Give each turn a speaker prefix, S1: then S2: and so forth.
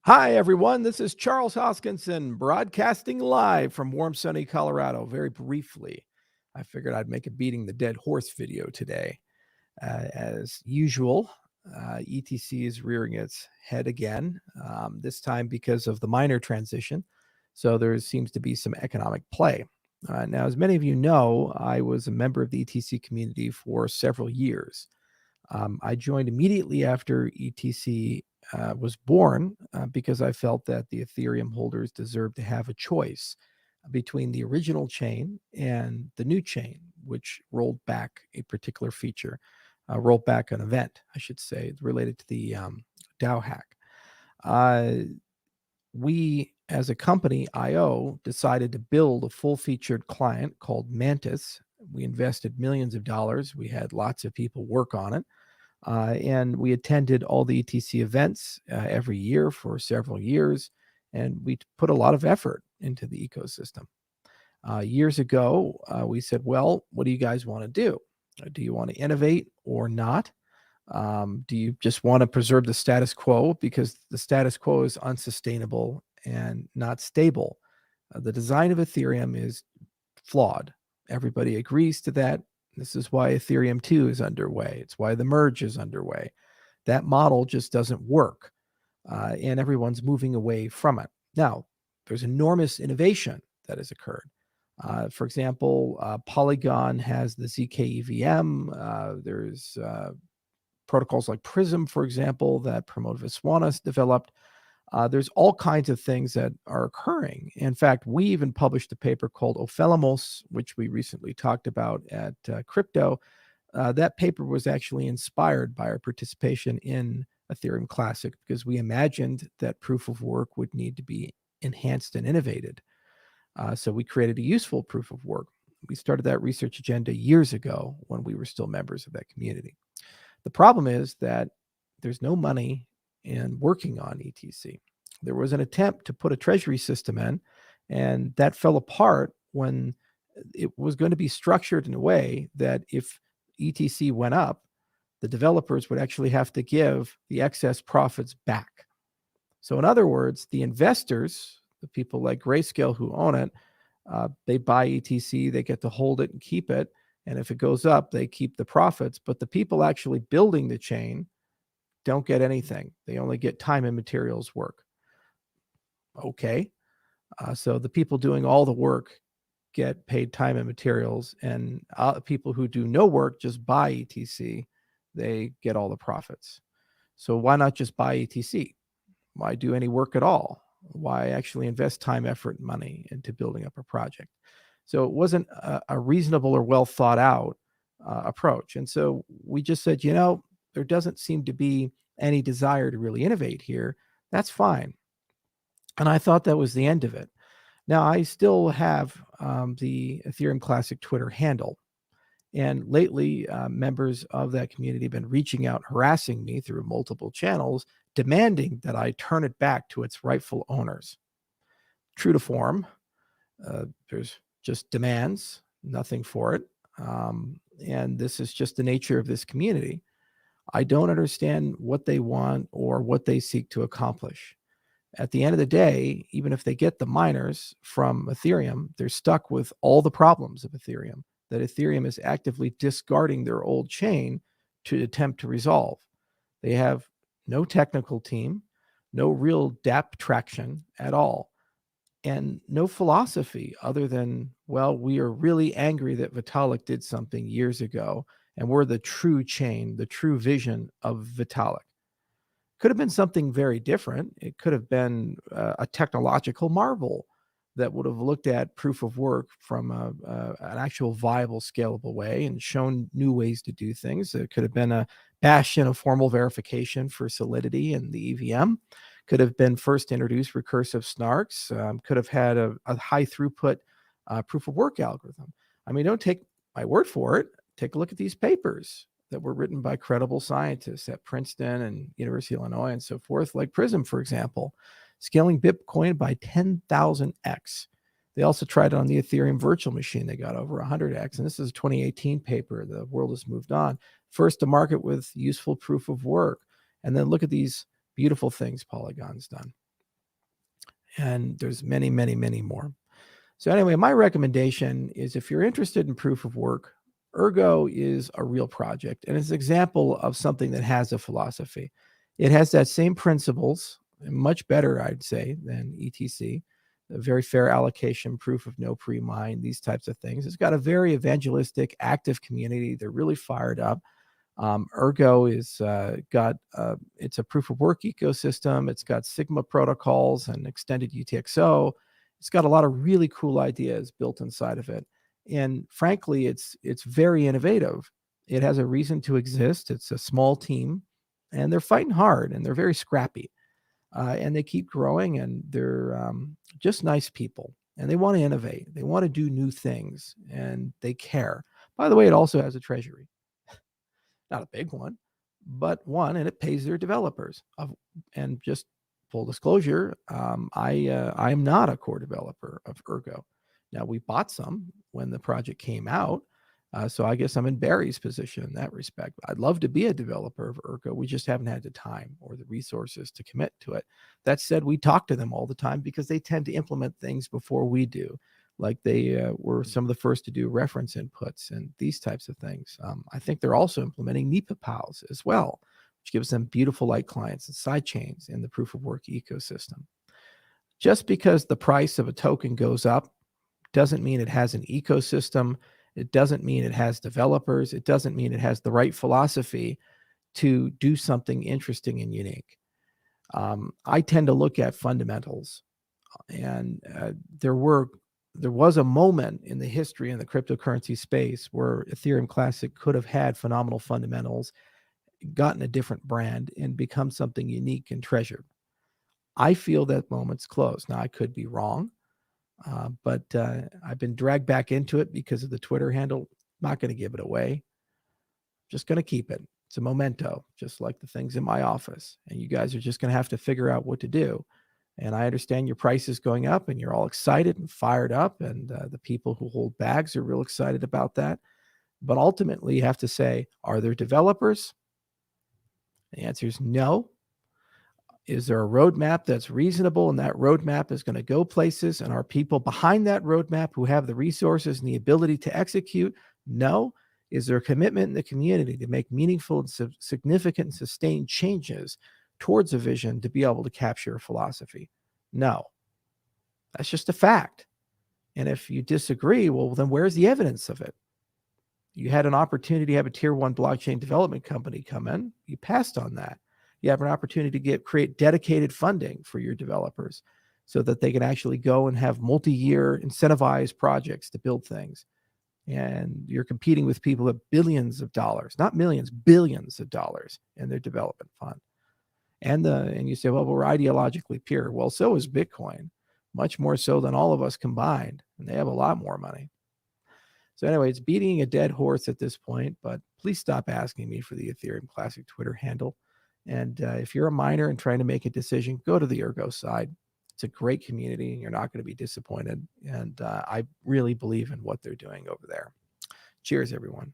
S1: Hi, everyone. This is Charles Hoskinson broadcasting live from warm, sunny Colorado. Very briefly, I figured I'd make a beating the dead horse video today. As usual, ETC is rearing its head again, this time because of the minor transition. So there seems to be some economic play. Now, as many of you know, I was a member of the ETC community for several years. I joined immediately after ETC was born because I felt that the Ethereum holders deserved to have a choice between the original chain and the new chain, which rolled back a particular feature, rolled back an event, I should say, related to the DAO hack. We, as a company, IO, decided to build a full-featured client called Mantis. We invested millions of dollars. We had lots of people work on it. And we attended all the ETC events every year for several years, and we put a lot of effort into the ecosystem. Years ago, we said, well, what do you guys want to do? Do you want to innovate or not? Do you just want to preserve the status quo? Because the status quo is unsustainable and not stable. The design of Ethereum is flawed. Everybody agrees to that. This is why Ethereum 2 is underway. It's why the merge is underway. That model just doesn't work, and everyone's moving away from it. Now, there's enormous innovation that has occurred. For example, Polygon has the ZK EVM. There's protocols like Prism, for example, that Pramod Viswanathan developed. There's all kinds of things that are occurring. In fact, we even published a paper called Ophelamos, which we recently talked about at Crypto. That paper was actually inspired by our participation in Ethereum Classic because we imagined that proof of work would need to be enhanced and innovated. So we created a useful proof of work. We started that research agenda years ago when we were still members of that community. The problem is that there's no money in working on ETC. There was an attempt to put a treasury system in, and that fell apart when it was going to be structured in a way that if ETC went up, the developers would actually have to give the excess profits back. So in other words, the investors, the people like Grayscale who own it, they buy ETC, they get to hold it and keep it. And if it goes up, they keep the profits. But the people actually building the chain don't get anything. They only get time and materials work. Okay. So the people doing all the work get paid time and materials, and people who do no work just buy ETC. They get all the profits. So why not just buy ETC? Why do any work at all? Why actually invest time, effort, and money into building up a project? So it wasn't a reasonable or well thought out approach. And so we just said, there doesn't seem to be any desire to really innovate here. That's fine. And I thought that was the end of it. Now, I still have the Ethereum Classic Twitter handle. And lately, members of that community have been reaching out, harassing me through multiple channels, demanding that I turn it back to its rightful owners. True to form, there's just demands, nothing for it. And this is just the nature of this community. I don't understand what they want or what they seek to accomplish. At the end of the day, even if they get the miners from Ethereum, they're stuck with all the problems of Ethereum that Ethereum is actively discarding their old chain to attempt to resolve. They have no technical team, no real dApp traction at all, and no philosophy other than, well, we are really angry that Vitalik did something years ago, and we're the true chain, the true vision of Vitalik. Could have been something very different. It could have been a technological marvel that would have looked at proof of work from an actual viable, scalable way and shown new ways to do things. It could have been a bastion of formal verification for Solidity and the EVM. Could have been first introduced recursive snarks. Could have had a high throughput proof of work algorithm. I mean, don't take my word for it. Take a look at these papers that were written by credible scientists at Princeton and University of Illinois and so forth, like Prism, for example, scaling Bitcoin by 10,000x. They also tried it on the Ethereum virtual machine. They got over 100x. And this is a 2018 paper. The world has moved on. First to market with useful proof of work. And then look at these beautiful things Polygon's done. And there's many, many, many more. So anyway, my recommendation is if you're interested in proof of work, Ergo is a real project, and it's an example of something that has a philosophy. It has that same principles, much better, I'd say, than ETC. A very fair allocation, proof of no pre-mine, these types of things. It's got a very evangelistic, active community. They're really fired up. Ergo is it's a proof of work ecosystem. It's got Sigma protocols and extended UTXO. It's got a lot of really cool ideas built inside of it. And frankly, it's very innovative. It has a reason to exist. It's a small team, and they're fighting hard, and they're very scrappy. And they keep growing, and they're just nice people. And they want to innovate. They want to do new things, and they care. By the way, it also has a treasury. Not a big one, but one, and it pays their developers. And just full disclosure, I am not a core developer of Ergo. Now, we bought some when the project came out, so I guess I'm in Barry's position in that respect. I'd love to be a developer of Ergo. We just haven't had the time or the resources to commit to it. That said, we talk to them all the time because they tend to implement things before we do. Like they were some of the first to do reference inputs and these types of things. I think they're also implementing NEPA PALs as well, which gives them beautiful light clients and side chains in the proof of work ecosystem. Just because the price of a token goes up doesn't mean it has an ecosystem. It doesn't mean it has developers. It doesn't mean it has the right philosophy to do something interesting and unique. I tend to look at fundamentals, and there was a moment in the history in the cryptocurrency space where Ethereum Classic could have had phenomenal fundamentals, gotten a different brand, and become something unique and treasured. I feel that moment's close. Now, I could be wrong, but I've been dragged back into it because of the Twitter handle. Not going to give it away. Just going to keep it. It's a memento, just like the things in my office. And you guys are just going to have to figure out what to do. And I understand your price is going up and you're all excited and fired up. And the people who hold bags are real excited about that. But ultimately, you have to say, are there developers? The answer is no. Is there a roadmap that's reasonable and that roadmap is going to go places? And are people behind that roadmap who have the resources and the ability to execute? No. Is there a commitment in the community to make meaningful and significant and sustained changes towards a vision to be able to capture a philosophy? No. That's just a fact. And if you disagree, well, then where's the evidence of it? You had an opportunity to have a tier one blockchain development company come in. You passed on that. You have an opportunity to create dedicated funding for your developers so that they can actually go and have multi-year incentivized projects to build things. And you're competing with people with billions of dollars, not millions, billions of dollars in their development fund. And you say, well, we're ideologically pure. Well, so is Bitcoin, much more so than all of us combined. And they have a lot more money. So anyway, it's beating a dead horse at this point, but please stop asking me for the Ethereum Classic Twitter handle. And if you're a miner and trying to make a decision, go to the Ergo side. It's a great community, and you're not going to be disappointed. And I really believe in what they're doing over there. Cheers, everyone.